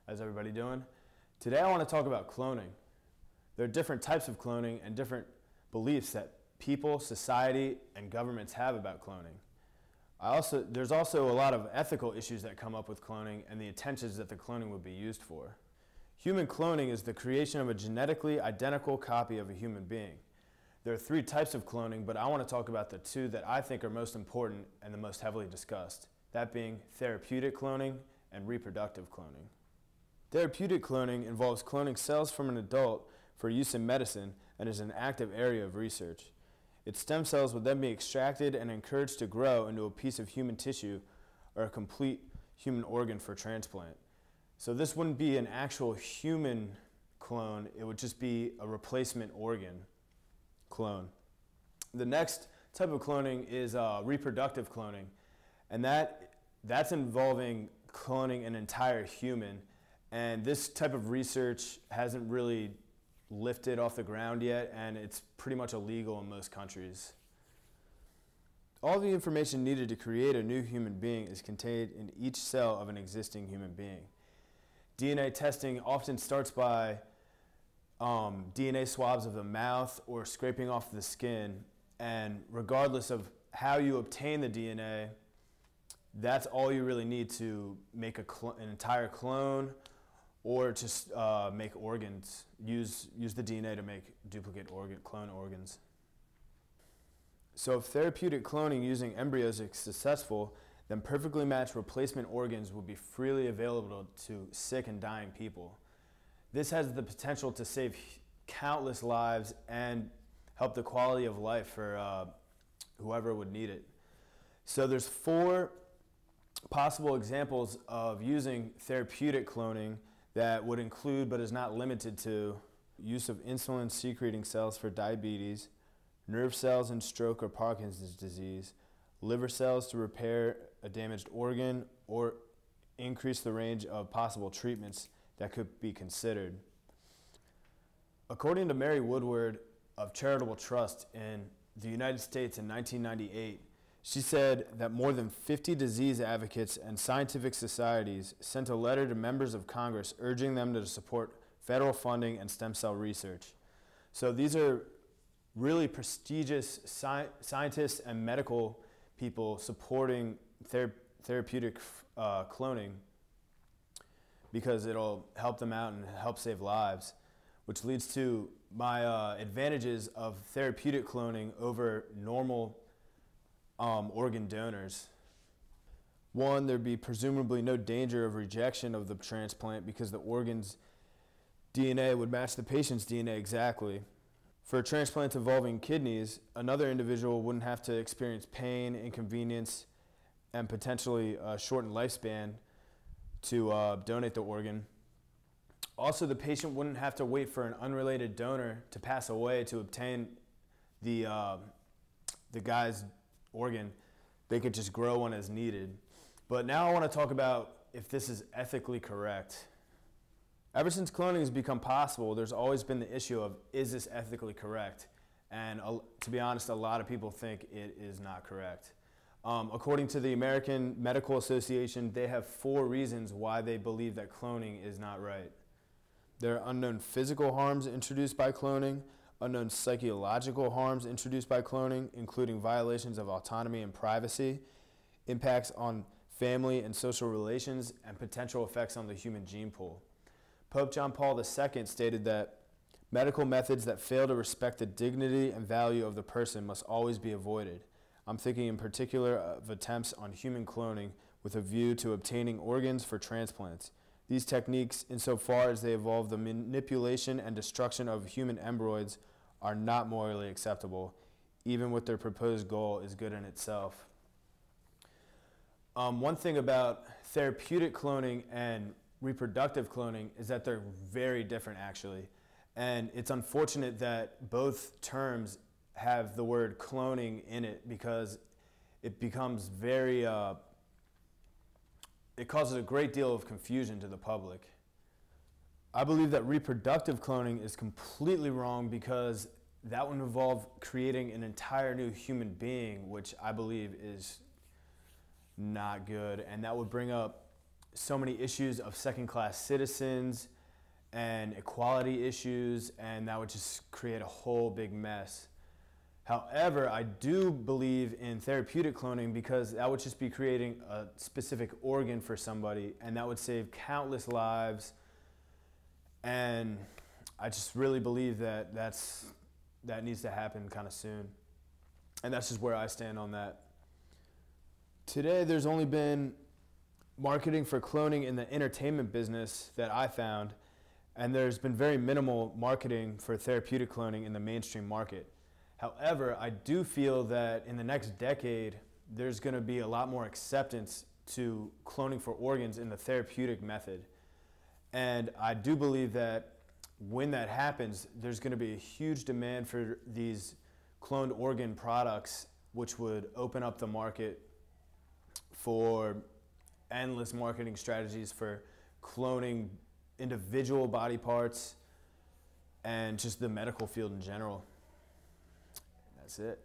How's everybody doing? Today I want to talk about cloning. There are different types of cloning and different beliefs that people, society, and governments have about cloning. There's also a lot of ethical issues that come up with cloning and the intentions that the cloning would be used for. Human cloning is the creation of a genetically identical copy of a human being. There are three types of cloning, but I want to talk about the two that I think are most important and the most heavily discussed, that being therapeutic cloning and reproductive cloning. Therapeutic cloning involves cloning cells from an adult for use in medicine and is an active area of research. Its stem cells would then be extracted and encouraged to grow into a piece of human tissue or a complete human organ for transplant. So this wouldn't be an actual human clone, it would just be a replacement organ clone. The next type of cloning is reproductive cloning, and that's involving cloning an entire human. And this type of research hasn't really lifted off the ground yet, and it's pretty much illegal in most countries. All the information needed to create a new human being is contained in each cell of an existing human being. DNA testing often starts by DNA swabs of the mouth or scraping off the skin, and regardless of how you obtain the DNA, that's all you really need to make an entire clone or just make organs. Use the DNA to make duplicate clone organs. So if therapeutic cloning using embryos is successful, then perfectly matched replacement organs will be freely available to sick and dying people. This has the potential to save countless lives and help the quality of life for whoever would need it. So there's 4 possible examples of using therapeutic cloning that would include, but is not limited to, use of insulin-secreting cells for diabetes, nerve cells in stroke or Parkinson's disease, liver cells to repair a damaged organ, or increase the range of possible treatments that could be considered. According to Mary Woodward of Charitable Trust in the United States in 1998, she said that more than 50 disease advocates and scientific societies sent a letter to members of Congress urging them to support federal funding and stem cell research. So these are really prestigious scientists and medical people supporting therapeutic cloning because it'll help them out and help save lives, which leads to my advantages of therapeutic cloning over normal organ donors. One, there'd be presumably no danger of rejection of the transplant because the organ's DNA would match the patient's DNA exactly. For a transplant involving kidneys, another individual wouldn't have to experience pain, inconvenience, and potentially a shortened lifespan to donate the organ. Also, the patient wouldn't have to wait for an unrelated donor to pass away to obtain the guy's organ. They could just grow one as needed. But now I want to talk about if this is ethically correct. Ever since cloning has become possible, there's always been the issue of, is this ethically correct? And to be honest, a lot of people think it is not correct. According to the American Medical Association, they have 4 reasons why they believe that cloning is not right. There are unknown physical harms introduced by cloning, unknown psychological harms introduced by cloning, including violations of autonomy and privacy, impacts on family and social relations, and potential effects on the human gene pool. Pope John Paul II stated that medical methods that fail to respect the dignity and value of the person must always be avoided. I'm thinking in particular of attempts on human cloning with a view to obtaining organs for transplants. These techniques, insofar as they involve the manipulation and destruction of human embryos, are not morally acceptable, even with their proposed goal is good in itself. One thing about therapeutic cloning and reproductive cloning is that they're very different, actually. And it's unfortunate that both terms have the word cloning in it because it becomes very it causes a great deal of confusion to the public. I believe that reproductive cloning is completely wrong because that would involve creating an entire new human being, which I believe is not good, and that would bring up so many issues of second-class citizens and equality issues, and that would just create a whole big mess. However, I do believe in therapeutic cloning because that would just be creating a specific organ for somebody, and that would save countless lives. And I just really believe that that needs to happen kind of soon. And that's just where I stand on that. Today, there's only been marketing for cloning in the entertainment business that I found, and there's been very minimal marketing for therapeutic cloning in the mainstream market. However, I do feel that in the next decade, there's going to be a lot more acceptance to cloning for organs in the therapeutic method. And I do believe that when that happens, there's going to be a huge demand for these cloned organ products, which would open up the market for endless marketing strategies for cloning individual body parts and just the medical field in general. That's it.